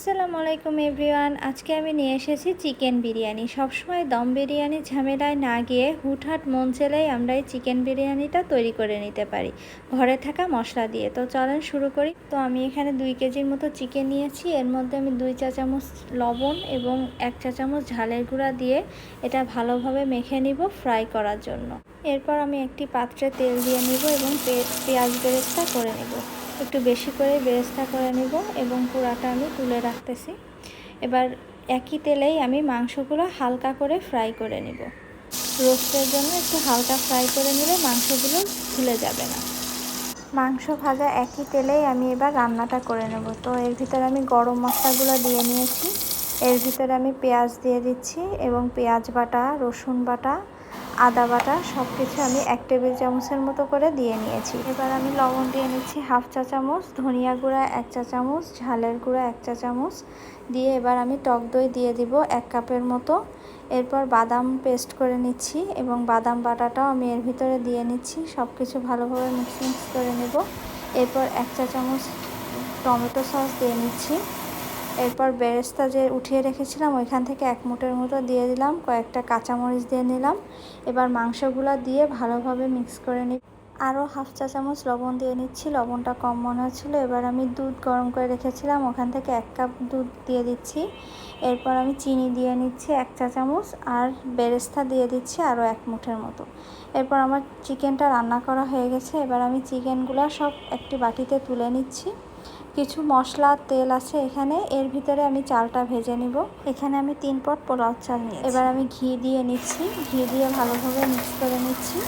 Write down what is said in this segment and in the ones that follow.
আসসালামু আলাইকুম এভরিওয়ান। আজকে আমি নিয়ে এসেছি চিকেন বিরিয়ানি। সবসময় দম বিরিয়ানি ঝামেলায় না গিয়ে হুটহাট মন চাইলেই আমরা এই চিকেন বিরিয়ানিটা তৈরি করে নিতে পারি ঘরে থাকা মশলা দিয়ে। তো চলেন শুরু করি। তো আমি এখানে 2 কেজির মতো চিকেন নিয়েছি। এর মধ্যে আমি 2 চা চামচ লবণ এবং 1 চা চামচ ঝালের গুঁড়া দিয়ে এটা ভালোভাবে মেখে নিব ফ্রাই করার জন্য। এরপর আমি একটি পাত্রে তেল দিয়ে নিব এবং পেঁয়াজ বেরেস্তা করে নেব। একটু বেশি করে বেরেস্তা করে নেব এবং পুরাটা আমি তুলে রাখতেছি। এবার একই তেলেই আমি মাংসগুলো হালকা করে ফ্রাই করে নেব। রোস্টের জন্য একটু হালকা ফ্রাই করে নিলে মাংসগুলো খুলে যাবে না। মাংস ভাজা একই তেলেই আমি এবার রান্নাটা করে নেব। তো এর ভিতরে আমি গরম মশলাগুলো দিয়ে নিয়েছি। এর ভিতরে আমি পেঁয়াজ দিয়ে দিচ্ছি এবং পেঁয়াজ বাটা, রসুন বাটা, আদা বাটা সব কিছু আমি 1 টেবিল চামচের মতো করে দিয়ে নিয়েছি। এবার আমি লবণ দিয়ে নিচ্ছি 1/2 চা চামচ, ধনিয়া গুঁড়া 1 চা চামচ, ঝালের গুঁড়া 1 চা চামচ দিয়ে এবার আমি টক দই দিয়ে দিব 1 কাপের মতো। এরপর বাদাম পেস্ট করে নিচ্ছি এবং বাদাম বাটাটাও আমি এর ভিতরে দিয়ে নিচ্ছি। সব কিছু ভালোভাবে মিক্স করে নেব। এরপর 1 চা চামচ টমেটো সস দিয়ে নিচ্ছি। এরপর বেরেস্তা যে উঠিয়ে রেখেছিলাম ওইখান থেকে 1 মুঠের মতো দিয়ে দিলাম, কয়েকটা কাঁচামরিচ দিয়ে নিলাম। এবার মাংসগুলো দিয়ে ভালোভাবে মিক্স করে নিই। আরও 1/2 চা চামচ লবণ দিয়ে নিচ্ছি, লবণটা কম মনে হচ্ছিলো। এবার আমি দুধ গরম করে রেখেছিলাম, ওখান থেকে 1 কাপ দুধ দিয়ে দিচ্ছি। এরপর আমি চিনি দিয়ে নিচ্ছি 1 চা চামচ আর বেরেস্তা দিয়ে দিচ্ছি আরও 1 মুঠের মতো। এরপর আমার চিকেনটা রান্না করা হয়ে গেছে। এবার আমি চিকেনগুলো সব একটি বাটিতে তুলে নিচ্ছি। কিছু মশলা তেল আছে এখানে, এর ভিতরে আমি চালটা ভেজে নিব। এখানে আমি 3 পট পোলাও চাল নিয়েছি। এবার আমি ঘি দিয়ে নিচ্ছি, ঘি দিয়ে ভালোভাবে মিক্স করে নিচ্ছি।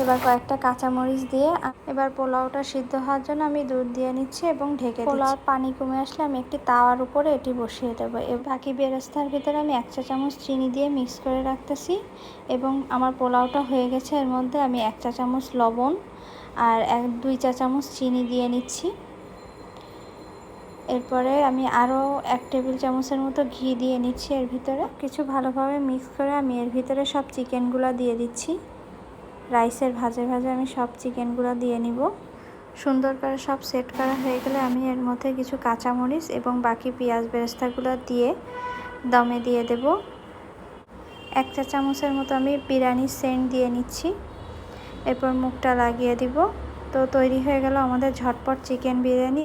এবার কয়েকটা কাঁচামরিচ দিয়ে এবার পোলাওটা সিদ্ধ হওয়ার জন্য আমি দুধ দিয়ে নিচ্ছি এবং ঢেকে দিচ্ছি। পোলাওর পানি কমে আসলে আমি একটি তাওয়ার উপরে এটি বসিয়ে দেবো। বাকি বেরেস্তার ভিতরে আমি 1 চা চামচ চিনি দিয়ে মিক্স করে রাখতেছি এবং আমার পোলাওটা হয়ে গেছে। এর মধ্যে আমি 1 চা চামচ লবণ আর 2 চা চামচ চিনি দিয়ে নিচ্ছি। এরপরে আমি আরও 1 টেবিল চামচের মতো ঘি দিয়ে নিচ্ছি এর ভিতরে। কিছু ভালোভাবে মিক্স করে আমি এর ভিতরে সব চিকেনগুলো দিয়ে দিচ্ছি। রাইসের ভাজে ভাজে আমি সব চিকেনগুলো দিয়ে নিব। সুন্দর করে সব সেট করা হয়ে গেলে আমি এর মধ্যে কিছু কাঁচামরিচ এবং বাকি পেঁয়াজ বেরেস্তাগুলো দিয়ে দমে দিয়ে দেব। 1 চা চামচের মতো আমি বিরিয়ানির সেন্ট দিয়ে নিচ্ছি। এরপর মুখটা লাগিয়ে দিব। তো তৈরি হয়ে গেল আমাদের ঝটপট চিকেন বিরিয়ানি।